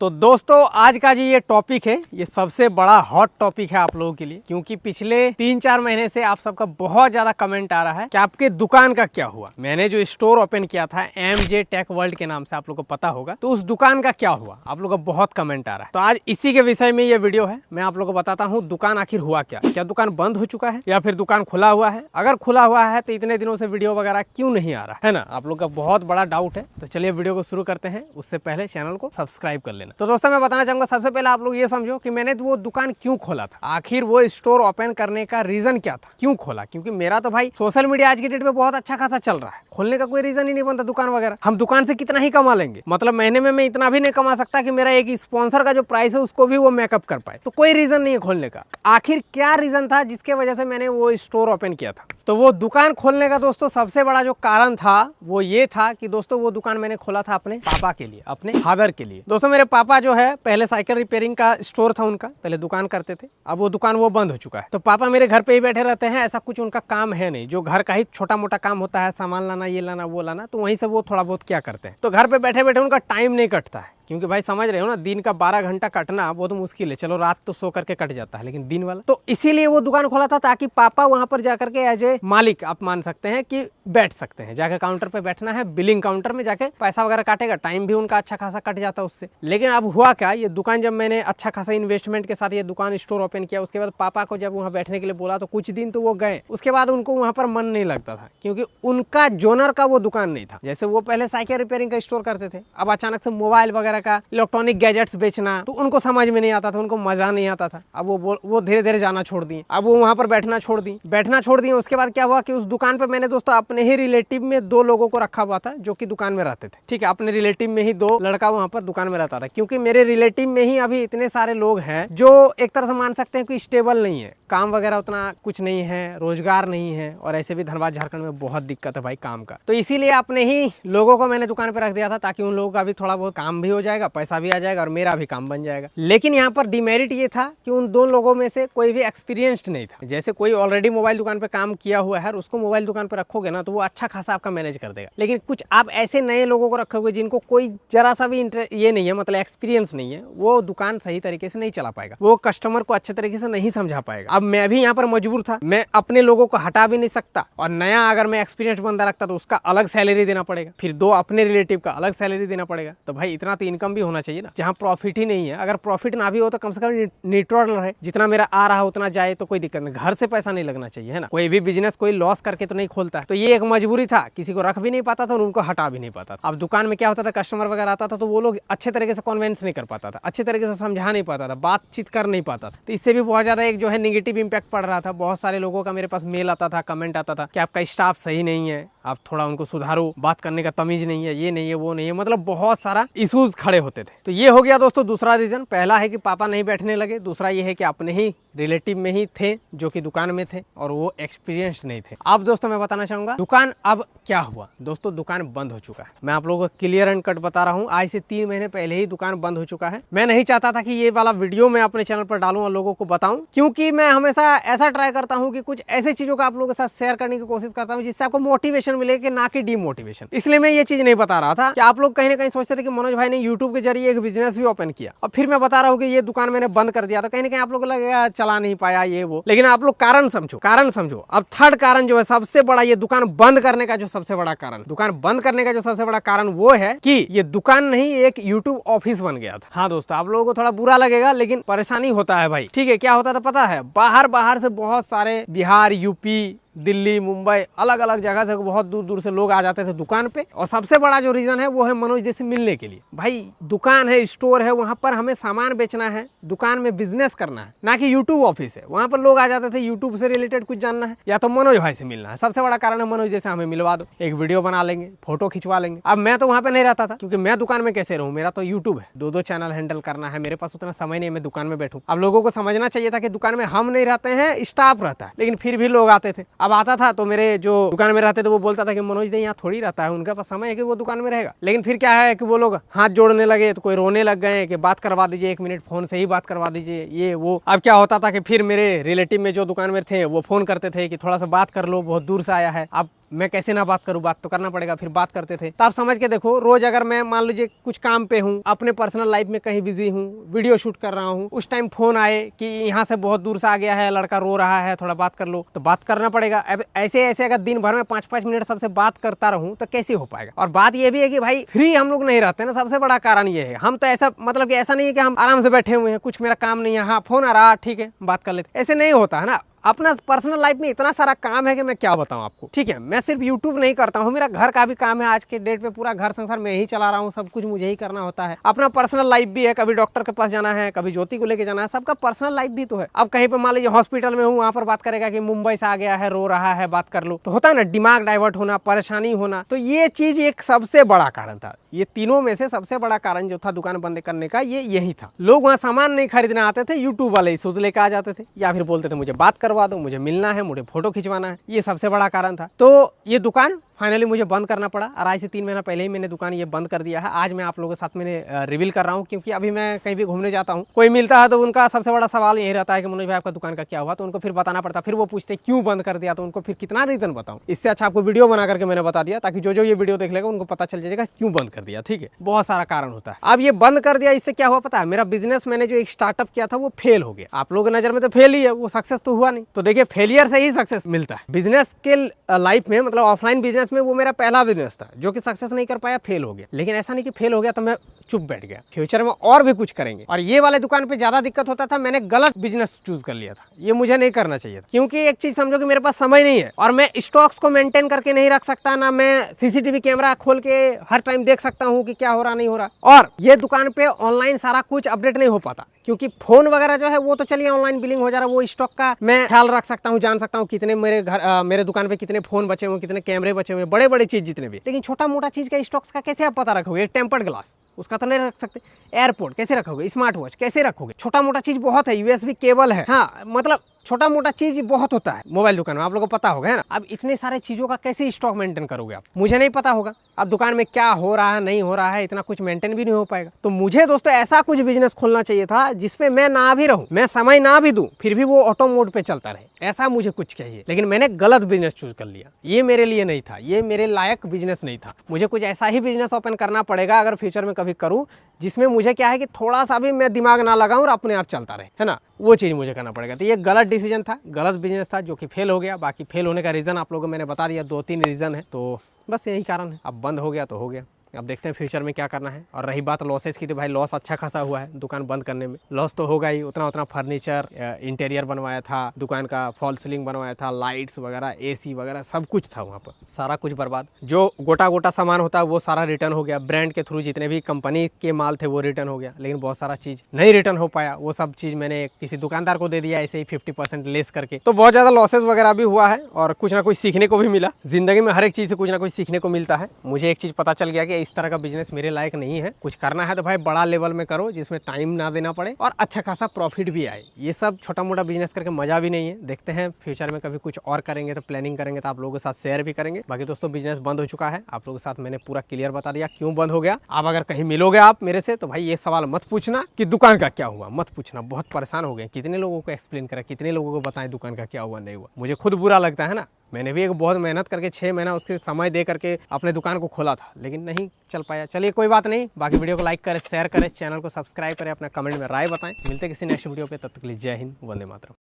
तो दोस्तों आज का जी ये टॉपिक है, ये सबसे बड़ा हॉट टॉपिक है आप लोगों के लिए, क्योंकि पिछले 3-4 महीने से आप सबका बहुत ज्यादा कमेंट आ रहा है कि आपके दुकान का क्या हुआ। मैंने जो स्टोर ओपन किया था MJ टेक वर्ल्ड के नाम से, आप लोगों को पता होगा, तो उस दुकान का क्या हुआ, आप लोगों का बहुत कमेंट आ रहा है। तो आज इसी के विषय में ये वीडियो है। मैं आप लोगों को बताता हूँ दुकान आखिर हुआ क्या दुकान बंद हो चुका है या फिर दुकान खुला हुआ है। अगर खुला हुआ है तो इतने दिनों से वीडियो वगैरह क्यों नहीं आ रहा है ना, आप लोग का बहुत बड़ा डाउट है। तो चलिए वीडियो को शुरू करते हैं, उससे पहले चैनल को सब्सक्राइब कर लेना। तो दोस्तों मैं बताना चाहूंगा, सबसे पहले आप लोग ये समझो कि मैंने वो दुकान क्यों खोला था, आखिर वो स्टोर ओपन करने का रीजन क्या था, क्यों खोला। क्योंकि मेरा तो भाई सोशल मीडिया आज की डेट में बहुत अच्छा खासा चल रहा है, खोलने का कोई रीजन ही नहीं बनता दुकान वगैरह। हम दुकान से कितना ही कमा लेंगे, मतलब महीने में मैं इतना भी नहीं कमा सकता कि मेरा एक स्पॉन्सर का जो प्राइस है उसको भी वो मेकअप कर पाए। तो कोई रीजन नहीं है खोलने का। आखिर क्या रीजन था जिसके वजह से मैंने वो स्टोर ओपन किया था। तो वो दुकान खोलने का दोस्तों सबसे बड़ा जो कारण था वो ये था कि दोस्तों वो दुकान मैंने खोला था अपने पापा के लिए, अपने फादर के लिए। दोस्तों मेरे पापा जो है पहले साइकिल रिपेयरिंग का स्टोर था उनका, पहले दुकान करते थे, अब वो दुकान वो बंद हो चुका है। तो पापा मेरे घर पे ही बैठे रहते हैं, ऐसा कुछ उनका काम है नहीं। जो घर का ही छोटा मोटा काम होता है, सामान लाना, ये लाना वो लाना, तो वहीं से वो थोड़ा बहुत क्या करते हैं। तो घर पे बैठे बैठे उनका टाइम नहीं कटता है, क्योंकि भाई समझ रहे हो ना, दिन का 12 घंटा कटना बहुत मुश्किल है। चलो रात तो सो करके कट जाता है, लेकिन दिन वाला, तो इसीलिए वो दुकान खोला था ताकि पापा वहां पर जाकर के एज ए मालिक आप मान सकते हैं कि बैठ सकते हैं, जाकर काउंटर पे बैठना है, बिलिंग काउंटर में जाके पैसा वगैरह काटेगा, टाइम भी उनका अच्छा खासा कट जाता है उससे। लेकिन अब हुआ क्या, ये दुकान जब मैंने अच्छा खासा इन्वेस्टमेंट के साथ ये दुकान स्टोर ओपन किया, उसके बाद पापा को जब वहाँ बैठने के लिए बोला तो कुछ दिन तो वो गए, उसके बाद उनको वहाँ पर मन नहीं लगता था, क्योंकि उनका जोनर का वो दुकान नहीं था। जैसे वो पहले साइकिल रिपेयरिंग का स्टोर करते थे, अब अचानक से मोबाइल वगैरह का, इलेक्ट्रॉनिक गैजेट्स बेचना, तो उनको समझ में नहीं आता था, उनको मजा नहीं आता था। अब वो धीरे धीरे जाना छोड़ दिए, अब वो वहाँ पर बैठना छोड़ दिए। उसके बाद क्या हुआ कि उस दुकान पे मैंने दोस्तों अपने ही रिलेटिव में 2 लोगों को रखा हुआ था जो कि दुकान में रहते थे। ठीक है, अपने रिलेटिव में ही 2 लड़का वहाँ पर दुकान में रहता था, क्योंकि मेरे रिलेटिव में ही अभी इतने सारे लोग हैं जो एक तरह से मान सकते हैं कि स्टेबल नहीं है, काम वगैरह उतना कुछ नहीं है, रोजगार नहीं है, और ऐसे भी धनबाद झारखंड में बहुत दिक्कत है भाई काम का। तो इसीलिए अपने ही लोगों को मैंने दुकान पर रख दिया था, ताकि उन लोगों का भी थोड़ा बहुत काम भी हो जाएगा, पैसा भी आ जाएगा और मेरा भी काम बन जाएगा। लेकिन यहाँ पर डिमेरिट ये था कि उन 2 लोगों में से कोई भी एक्सपीरियंस्ड नहीं था। जैसे कोई ऑलरेडी मोबाइल दुकान पे काम किया हुआ है, उसको मोबाइल दुकान पे रखोगे ना तो वो अच्छा खासा आपका मैनेज कर देगा। लेकिन कुछ आप ऐसे नए लोगों को रखोगे जिनको कोई जरा सा भी ये नहीं है, मतलब एक्सपीरियंस नहीं है, वो दुकान सही तरीके से नहीं चला पाएगा, वो कस्टमर को अच्छे तरीके से नहीं समझा पाएगा। अब मैं भी यहाँ पर मजबूर था, मैं अपने लोगों को हटा भी नहीं सकता, और नया अगर मैं एक्सपीरियंस बंदा रखता तो उसका अलग सैलरी देना पड़ेगा, फिर 2 अपने रिलेटिव का अलग सैलरी देना पड़ेगा। तो भाई इतना तो इनकम भी होना चाहिए ना, जहाँ प्रॉफिट ही नहीं है। अगर प्रॉफिट ना भी हो तो कम से कम न्यूट्रल रहे, जितना मेरा आ रहा है उतना जाए तो कोई दिक्कत नहीं, घर से पैसा नहीं लगना चाहिए, है ना। कोई भी बिजनेस कोई लॉस करके तो नहीं खोलता है। तो ये एक मजबूरी था, किसी को रख भी नहीं पाता था और उनको हटा भी नहीं पाता था। अब दुकान में क्या होता था, कस्टमर वगैरह आता था तो वो लोग अच्छे तरीके से कन्विंस नहीं कर पाता था, अच्छे तरीके से समझा नहीं पाता था, बातचीत कर नहीं पाता था। तो इससे भी बहुत ज्यादा एक जो है निगेटिव इंपैक्ट पड़ रहा था। बहुत सारे लोगों का मेरे पास मेल आता था, कमेंट आता था कि आपका स्टाफ सही नहीं है, आप थोड़ा उनको सुधारो, बात करने का तमीज नहीं है, ये नहीं है, वो नहीं है, मतलब बहुत सारा इश्यूज खड़े होते थे। तो ये हो गया दोस्तों दूसरा रीजन। पहला है कि पापा नहीं बैठने लगे, दूसरा ये है कि अपने ही रिलेटिव में ही थे जो कि दुकान में थे और वो एक्सपीरियंस्ड नहीं थे। अब दोस्तों मैं बताना चाहूंगा दुकान अब क्या हुआ। दोस्तों दुकान बंद हो चुका है, मैं आप लोगों को क्लियर एंड कट बता रहा हूँ। आज से 3 महीने पहले ही दुकान बंद हो चुका है। मैं नहीं चाहता था कि ये वाला वीडियो मैं अपने चैनल पर डालूं और लोगों को बताऊं, क्योंकि मैं हमेशा ऐसा ट्राई करता हूँ कि कुछ ऐसी चीजों का आप लोगों के साथ शेयर करने की कोशिश करता हूँ जिससे आपको मोटिवेशन मिले, कि ना कि डीमोटिवेशन। इसलिए मैं ये चीज नहीं बता रहा था कि आप लोग कहीं ना कहीं सोचते थे कि मनोज भाई ने यूट्यूब के जरिए एक बिजनेस भी ओपन किया और फिर मैं बता रहा हूँ कि ये दुकान मैंने बंद कर दिया, तो कहीं ना कहीं आप लोग को लगेगा चला नहीं पाया ये वो। लेकिन आप लोग कारण समझो। अब थर्ड कारण जो है सबसे बड़ा, ये दुकान बंद करने का जो सबसे बड़ा कारण, वो है कि ये दुकान नहीं एक यूट्यूब ऑफिस बन गया था। हाँ दोस्तों, आप लोगों को थोड़ा बुरा लगेगा, लेकिन परेशानी होता है भाई। ठीक है, क्या होता था पता है, बाहर से बहुत सारे बिहार, यूपी, दिल्ली, मुंबई, अलग अलग जगह से बहुत दूर दूर से लोग आ जाते थे दुकान पे। और सबसे बड़ा जो रीजन है वो है मनोज जैसे मिलने के लिए। भाई दुकान है, स्टोर है, वहां पर हमें सामान बेचना है, दुकान में बिजनेस करना है, ना कि यूट्यूब ऑफिस है। वहां पर लोग आ जाते थे यूट्यूब से रिलेटेड कुछ जानना है या तो मनोज भाई से मिलना है। सबसे बड़ा कारण है मनोज जैसे हमें मिलवा दो, एक वीडियो बना लेंगे, फोटो खिंचवा लेंगे। अब मैं तो वहां पे नहीं रहता था, क्योंकि मैं दुकान में कैसे रहूं, मेरा तो यूट्यूब है, 2 चैनल हैंडल करना है, मेरे पास उतना समय नहीं है मैं दुकान में बैठूं। अब लोगों को समझना चाहिए था कि दुकान में हम नहीं रहते हैं, स्टाफ रहता है, लेकिन फिर भी लोग आते थे। अब आता था तो मेरे जो दुकान में रहते थे वो बोलता था कि मनोज ने यहाँ थोड़ी रहता है, उनके पास समय है कि वो दुकान में रहेगा। लेकिन फिर क्या है कि वो लोग हाथ जोड़ने लगे, तो कोई रोने लग गए कि बात करवा दीजिए, 1 मिनट फोन से ही बात करवा दीजिए, ये वो। अब क्या होता था कि फिर मेरे रिलेटिव में जो दुकान में थे वो फोन करते थे कि थोड़ा सा बात कर लो, बहुत दूर से आया है। अब मैं कैसे ना बात करूं, बात तो करना पड़ेगा। फिर बात करते थे। तो आप समझ के देखो, रोज अगर मैं मान लीजिए कुछ काम पे हूँ, अपने पर्सनल लाइफ में कहीं बिजी हूँ, वीडियो शूट कर रहा हूँ, उस टाइम फोन आए कि यहाँ से बहुत दूर से आ गया है लड़का, रो रहा है, थोड़ा बात कर लो, तो बात करना पड़ेगा। अब ऐसे ऐसे अगर दिन भर में 5-5 मिनट सबसे बात करता रहूं तो कैसे हो पाएगा। और बात ये भी है कि भाई फ्री हम लोग नहीं रहते ना, सबसे बड़ा कारण ये है। हम तो ऐसा मतलब कि ऐसा नहीं है कि हम आराम से बैठे हुए हैं, कुछ मेरा काम नहीं है, हाँ फोन आ रहा ठीक है बात कर लेते, ऐसे नहीं होता है ना। अपना पर्सनल लाइफ में इतना सारा काम है कि मैं क्या बताऊं आपको, ठीक है। मैं सिर्फ यूट्यूब नहीं करता हूं, मेरा घर का भी काम है। आज के डेट पे पूरा घर संसार मैं ही चला रहा हूं, सब कुछ मुझे ही करना होता है। अपना पर्सनल लाइफ भी है, कभी डॉक्टर के पास जाना है, कभी ज्योति को लेके जाना है, सबका पर्सनल लाइफ भी तो है। अब कहीं पे मान लीजिए हॉस्पिटल में हूँ, वहां पर बात करेगा कि मुंबई से आ गया है, रो रहा है, बात कर लो, तो होता है ना दिमाग डाइवर्ट होना, परेशानी होना। तो ये चीज एक सबसे बड़ा कारण था। ये तीनों में से सबसे बड़ा कारण जो था दुकान बंद करने का, ये यही था। लोग वहाँ सामान नहीं खरीदने आते थे, यूट्यूब वाले ही सूज लेकर आ जाते थे, या फिर बोलते थे मुझे बात करवा दो, मुझे मिलना है, मुझे फोटो खिंचवाना है। ये सबसे बड़ा कारण था। तो ये दुकान फाइनली मुझे बंद करना पड़ा, और आज से 3 महीना पहले ही मैंने दुकान ये बंद कर दिया है। आज मैं आप लोगों के साथ मैंने रिवील कर रहा हूँ, क्योंकि अभी मैं कहीं भी घूमने जाता हूँ, कोई मिलता है तो उनका सबसे बड़ा सवाल यही रहता है कि मनोज भाई आपका दुकान का क्या हुआ, तो उनको फिर बताना पड़ता। फिर वो पूछते क्यों बंद कर दिया, तो उनको फिर कितना रीजन बताऊँ। इससे अच्छा आपको वीडियो बना करके मैंने बता दिया, ताकि जो ये वीडियो देख लेगा उनको पता चल जाएगा क्यों बंद कर दिया, ठीक है। बहुत सारा कारण होता है। अब ये बंद कर दिया, इससे क्या हुआ पता है, मेरा बिजनेस मैंने जो एक स्टार्टअप किया था वो फेल हो गया। आप लोगों की नजर में तो फेल ही है, वो सक्सेस तो हुआ नहीं। तो देखिए फेलियर से ही सक्सेस मिलता है। बिजनेस के लाइफ में, मतलब ऑफलाइन बिजनेस में, वो मेरा पहला बिजनेस था जो कि सक्सेस नहीं कर पाया, फेल हो गया। लेकिन ऐसा नहीं कि फेल हो गया तो मैं चुप बैठ गया, फ्यूचर में और भी कुछ करेंगे। और ये वाले दुकान पे ज्यादा दिक्कत होता था, मैंने गलत बिजनेस चूज कर लिया था, ये मुझे नहीं करना चाहिए था। क्योंकि एक चीज समझो कि मेरे पास समय नहीं है, और मैं स्टॉक्स को मेंटेन करके नहीं रख सकता, ना मैं सीसीटीवी कैमरा खोल के हर टाइम देख सकता हूँ कि क्या हो रहा नहीं हो रहा। और ये दुकान पे ऑनलाइन सारा कुछ अपडेट नहीं हो पाता, क्योंकि फोन वगैरह जो है वो तो चलिए ऑनलाइन बिलिंग हो जा रहा है, वो स्टॉक का मैं ख्याल रख सकता हूँ, जान सकता हूँ कितने मेरे घर मेरे दुकान पे कितने फोन बचे हुए, कितने कैमरे बचे हुए, बड़े बड़े चीज जितने भी। लेकिन छोटा मोटा चीज का स्टॉक्स का कैसे आप पता रखोगे। एक टेम्पर्ड ग्लास, उसका तो नहीं रख सकते। एयरपोर्ट कैसे रखोगे, स्मार्ट वॉच कैसे रखोगे। छोटा मोटा चीज बहुत है, यूएसबी केबल है, हाँ मतलब छोटा मोटा चीज बहुत होता है मोबाइल दुकान में, आप लोगों को पता होगा है ना। अब इतने सारे चीजों का कैसे स्टॉक मेंटेन करोगे आप, मुझे नहीं पता होगा। अब दुकान में क्या हो रहा है नहीं हो रहा है, इतना कुछ मेंटेन भी नहीं हो पाएगा। तो मुझे दोस्तों ऐसा कुछ बिजनेस खोलना चाहिए था जिसपे मैं ना भी रहूं, मैं समय ना भी दूं, फिर भी वो ऑटो मोड पे चलता रहे, ऐसा मुझे कुछ चाहिए। लेकिन मैंने गलत बिजनेस चूज कर लिया, ये मेरे लिए नहीं था, ये मेरे लायक बिजनेस नहीं था। मुझे कुछ ऐसा ही बिजनेस ओपन करना पड़ेगा अगर फ्यूचर में कभी करूं, जिसमें मुझे क्या है कि थोड़ा सा भी मैं दिमाग ना लगाऊं और अपने आप चलता रहे, है ना। वो चीज मुझे करना पड़ेगा। तो ये गलत डिसीजन था, गलत बिजनेस था, जो कि फेल हो गया। बाकी फेल होने का रीजन आप लोगों को मैंने बता दिया, 2-3 रीजन है, तो बस यही कारण है। अब बंद हो गया तो हो गया, अब देखते हैं फ्यूचर में क्या करना है। और रही बात लॉसेस की, तो भाई लॉस अच्छा खासा हुआ है दुकान बंद करने में। लॉस तो होगा ही, उतना उतना फर्नीचर, इंटीरियर बनवाया था दुकान का, फॉल सीलिंग बनवाया था, लाइट्स वगैरह, एसी वगैरह सब कुछ था वहाँ पर, सारा कुछ बर्बाद। जो गोटा गोटा सामान होता है वो सारा रिटर्न हो गया, ब्रांड के थ्रू जितने भी कंपनी के माल थे वो रिटर्न हो गया। लेकिन बहुत सारा चीज नहीं रिटर्न हो पाया, वो सब चीज मैंने किसी दुकानदार को दे दिया ऐसे ही 50% लेस करके। तो बहुत ज्यादा लॉसेस वगैरह भी हुआ है, और कुछ ना कुछ सीखने को भी मिला। जिंदगी में हर एक चीज से कुछ ना कुछ सीखने को मिलता है। मुझे एक चीज पता चल गया कि इस तरह का बिजनेस मेरे लायक नहीं है। कुछ करना है तो भाई बड़ा लेवल में करो, जिसमें टाइम ना देना पड़े और अच्छा खासा प्रॉफिट भी आए। ये सब छोटा मोटा बिजनेस करके मजा भी नहीं है। देखते हैं फ्यूचर में कभी कुछ और करेंगे तो प्लानिंग करेंगे तो आप लोगों के साथ शेयर भी करेंगे। बाकी दोस्तों बिजनेस बंद हो चुका है, आप लोगों के साथ मैंने पूरा क्लियर बता दिया क्यों बंद हो गया। अब अगर कहीं मिलोगे आप मेरे से तो भाई ये सवाल मत पूछना कि दुकान का क्या हुआ, मत पूछना। बहुत परेशान हो गए, कितने लोगों को एक्सप्लेन करा, कितने लोगों को बताएं दुकान का क्या हुआ नहीं हुआ। मुझे खुद बुरा लगता है ना, मैंने भी एक बहुत मेहनत करके 6 महीना उसके समय दे करके अपने दुकान को खोला था, लेकिन नहीं चल पाया। चलिए कोई बात नहीं, बाकी वीडियो को लाइक करें, शेयर करें, चैनल को सब्सक्राइब करें, अपना कमेंट में राय बताएं। मिलते किसी नेक्स्ट वीडियो पे, तब तक के लिए जय हिंद, वंदे मातरम।